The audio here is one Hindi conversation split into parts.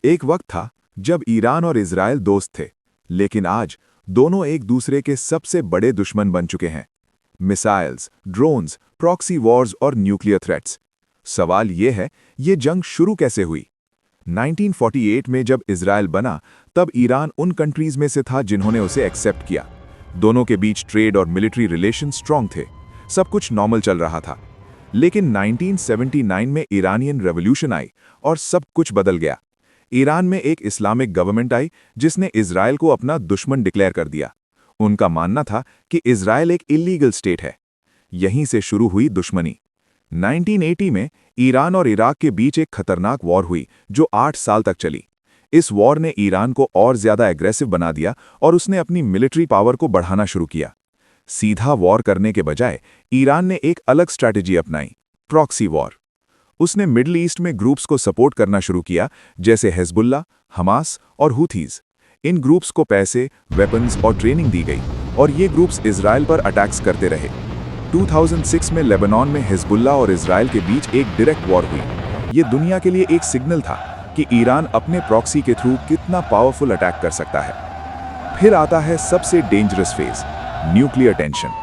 एक वक्त था जब ईरान और इजराइल दोस्त थे, लेकिन आज दोनों एक दूसरे के सबसे बड़े दुश्मन बन चुके हैं। मिसाइल्स, ड्रोन्स, प्रॉक्सी वॉर्स और न्यूक्लियर थ्रेट्स। सवाल ये है, ये जंग शुरू कैसे हुई? 1948 में जब इजराइल बना, तब ईरान उन कंट्रीज में से था जिन्होंने उसे एक्सेप्ट किया। दोनों के बीच ट्रेड और मिलिट्री रिलेशन स्ट्रांग थे, सब कुछ नॉर्मल चल रहा था। लेकिन 1979 में ईरानियन रेवोल्यूशन आई और सब कुछ बदल गया। ईरान में एक इस्लामिक गवर्नमेंट आई जिसने इजराइल को अपना दुश्मन डिक्लेयर कर दिया। उनका मानना था कि इजराइल एक इलीगल स्टेट है। यहीं से शुरू हुई दुश्मनी। 1980 में ईरान और इराक के बीच एक खतरनाक वॉर हुई जो 8 साल तक चली। इस वॉर ने ईरान को और ज्यादा एग्रेसिव बना दिया और उसने अपनी मिलिट्री पावर को बढ़ाना शुरू किया। सीधा वॉर करने के बजाय ईरान ने एक अलग स्ट्रैटेजी अपनाई, प्रॉक्सी वॉर। उसने मिडल ईस्ट में ग्रुप्स को सपोर्ट करना शुरू किया, जैसे हिजबुल्लाह, हमास और हुथीज। इन ग्रुप्स को पैसे, वेपन्स और ट्रेनिंग दी गई और ये ग्रुप्स इजराइल पर अटैक्स करते रहे। 2006 में लेबनान में हिजबुल्लाह और इजराइल के बीच एक डायरेक्ट वॉर हुई। ये दुनिया के लिए एक सिग्नल था कि ईरान अपने प्रॉक्सी के थ्रू कितना पावरफुल अटैक कर सकता है। फिर आता है सबसे डेंजरस फेज, न्यूक्लियर टेंशन।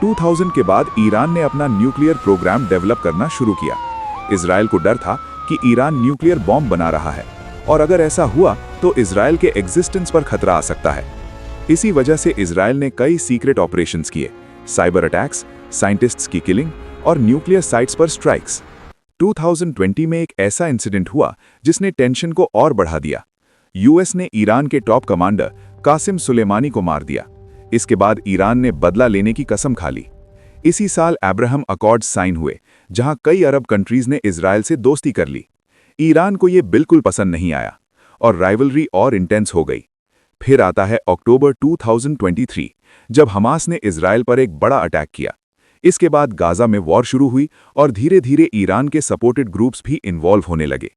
2000 के बाद ईरान ने अपना न्यूक्लियर प्रोग्राम डेवलप करना शुरू किया। इजराइल को डर था कि ईरान न्यूक्लियर बॉम्ब बना रहा है और अगर ऐसा हुआ तो इजराइल के एग्जिस्टेंस पर खतरा आ सकता है। इसी वजह से इजराइल ने कई सीक्रेट ऑपरेशंस किए, साइबर अटैक्स, साइंटिस्ट्स की किलिंग और न्यूक्लियर साइट्स पर स्ट्राइक्स। 2020 में एक ऐसा इंसिडेंट हुआ जिसने टेंशन को और बढ़ा दिया। यूएस ने ईरान के टॉप कमांडर कासिम सुलेमानी को मार दिया। इसके बाद ईरान ने बदला लेने की कसम खा ली। इसी साल अब्राहम अकॉर्ड्स साइन हुए, जहां कई अरब कंट्रीज ने इजराइल से दोस्ती कर ली। ईरान को यह बिल्कुल पसंद नहीं आया और राइवलरी और इंटेंस हो गई। फिर आता है अक्टूबर 2023, जब हमास ने इजराइल पर एक बड़ा अटैक किया। इसके बाद गाजा में वॉर शुरू हुई और धीरे धीरे ईरान के सपोर्टेड ग्रुप्स भी इन्वॉल्व होने लगे।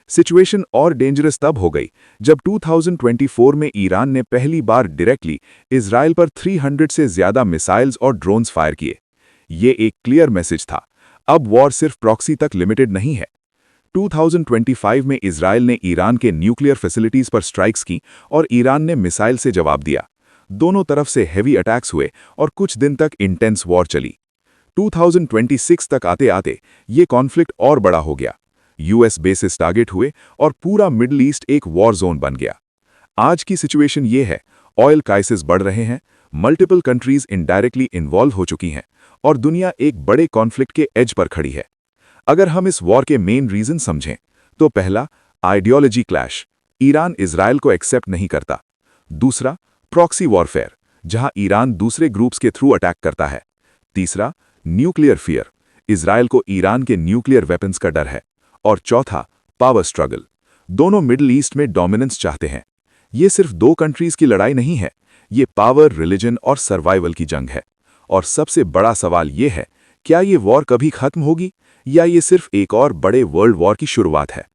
सिचुएशन और डेंजरस तब हो गई जब 2024 में ईरान ने पहली बार डायरेक्टली इजराइल पर 300 से ज्यादा मिसाइल्स और ड्रोन्स फायर किए। ये एक क्लियर मैसेज था, अब वॉर सिर्फ प्रॉक्सी तक लिमिटेड नहीं है। 2025 में इजराइल ने ईरान के न्यूक्लियर फैसिलिटीज पर स्ट्राइक्स की और ईरान ने मिसाइल से जवाब दिया। दोनों तरफ से हेवी अटैक्स हुए और कुछ दिन तक इंटेंस वॉर चली। 2026 तक आते आते ये कॉन्फ्लिक्ट और बड़ा हो गया। यूएस बेसिस टारगेट हुए और पूरा मिडल ईस्ट एक वॉर जोन बन गया। आज की सिचुएशन ये है, ऑयल क्राइसिस बढ़ रहे हैं, मल्टीपल कंट्रीज इनडायरेक्टली इन्वॉल्व हो चुकी हैं और दुनिया एक बड़े कॉन्फ्लिक्ट के एज पर खड़ी है। अगर हम इस वॉर के मेन रीजन समझें तो पहला, आइडियोलॉजी क्लैश, ईरान इजराइल को एक्सेप्ट नहीं करता। दूसरा, प्रॉक्सी वॉरफेयर, जहां ईरान दूसरे ग्रुप्स के थ्रू अटैक करता है। तीसरा, न्यूक्लियर फियर, इजराइल को ईरान के न्यूक्लियर वेपन्स का डर है। और चौथा, पावर स्ट्रगल, दोनों मिडल ईस्ट में डोमिनेंस चाहते हैं। ये सिर्फ दो कंट्रीज की लड़ाई नहीं है, ये पावर, रिलीजन और सर्वाइवल की जंग है। और सबसे बड़ा सवाल ये है, क्या ये वॉर कभी खत्म होगी या ये सिर्फ एक और बड़े वर्ल्ड वॉर की शुरुआत है?